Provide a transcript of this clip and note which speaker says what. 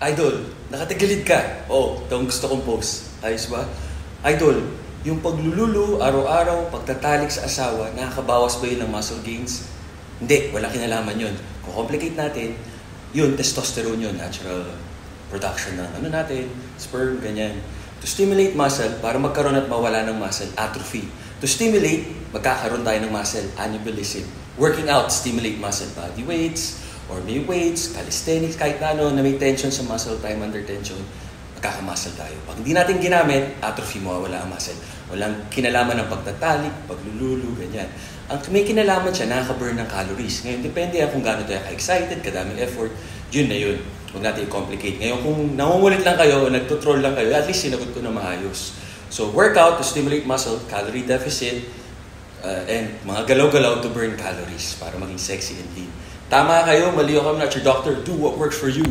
Speaker 1: Idol, nakatagilid ka. Oh, itong gusto kong post. Ayos ba? Idol, yung paglululu, araw-araw, pagtatalik sa asawa, nakakabawas ba yun ng muscle gains? Hindi, wala kinalaman yun. Kung complicate natin, yun, testosterone yun, natural production ng ano natin, sperm, ganyan. To stimulate muscle, para magkaroon at mawala ng muscle, atrophy. To stimulate, magkakaroon tayo ng muscle, anabolism. Working out, stimulate muscle, body weights, or may weights, calisthenics, kahit ano na may tension sa muscle, time under tension, magkakamuscle tayo. Pag hindi natin ginamit, atrophy, mawawala ang muscle. Walang kinalaman ng pagtatalik, paglululu, ganyan. Ang may kinalaman siya, nakaka-burn ng calories. Ngayon, depende yan kung gaano tayo ka-excited, kadaming effort, yun na yun. Huwag natin i-complicate. Ngayon, kung nangungulit lang kayo o nagtutroll lang kayo, at least sinagot ko na maayos. So, workout to stimulate muscle, calorie deficit, and mga galaw-galaw to burn calories para maging sexy and lean. Tama kayo, mali ako, I'm not your doctor. Do what works for you.